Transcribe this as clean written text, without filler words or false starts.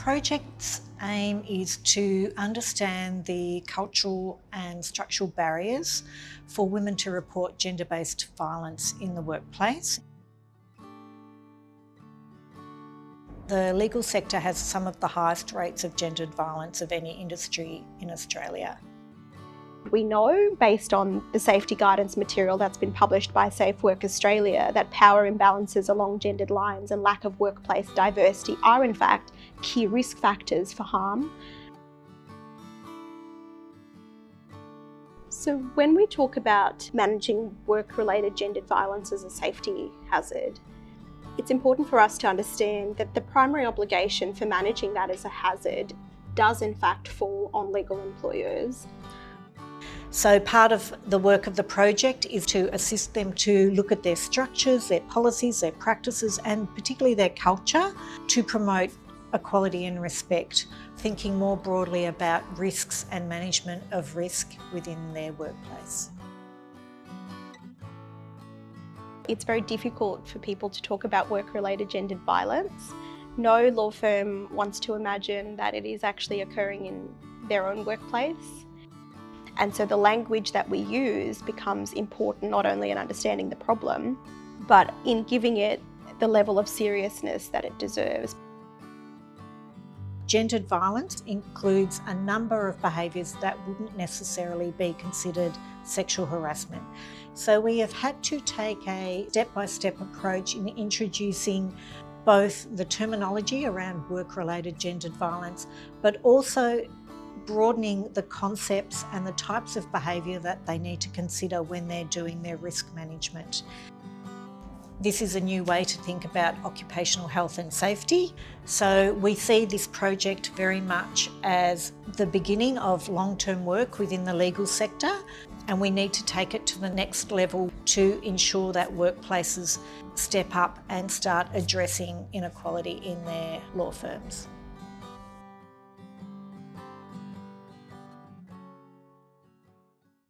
Project's aim is to understand the cultural and structural barriers for women to report gender-based violence in the workplace. The legal sector has some of the highest rates of gendered violence of any industry in Australia. We know, based on the safety guidance material that's been published by Safe Work Australia, that power imbalances along gendered lines and lack of workplace diversity are in fact key risk factors for harm. So when we talk about managing work-related gendered violence as a safety hazard, it's important for us to understand that the primary obligation for managing that as a hazard does in fact fall on legal employers. So part of the work of the project is to assist them to look at their structures, their policies, their practices, and particularly their culture to promote equality and respect, thinking more broadly about risks and management of risk within their workplace. It's very difficult for people to talk about work-related gendered violence. No law firm wants to imagine that it is actually occurring in their own workplace. And so the language that we use becomes important not only in understanding the problem, but in giving it the level of seriousness that it deserves. Gendered violence includes a number of behaviours that wouldn't necessarily be considered sexual harassment. So we have had to take a step-by-step approach in introducing both the terminology around work-related gendered violence, but also broadening the concepts and the types of behaviour that they need to consider when they're doing their risk management. This is a new way to think about occupational health and safety. So we see this project very much as the beginning of long-term work within the legal sector, and we need to take it to the next level to ensure that workplaces step up and start addressing inequality in their law firms.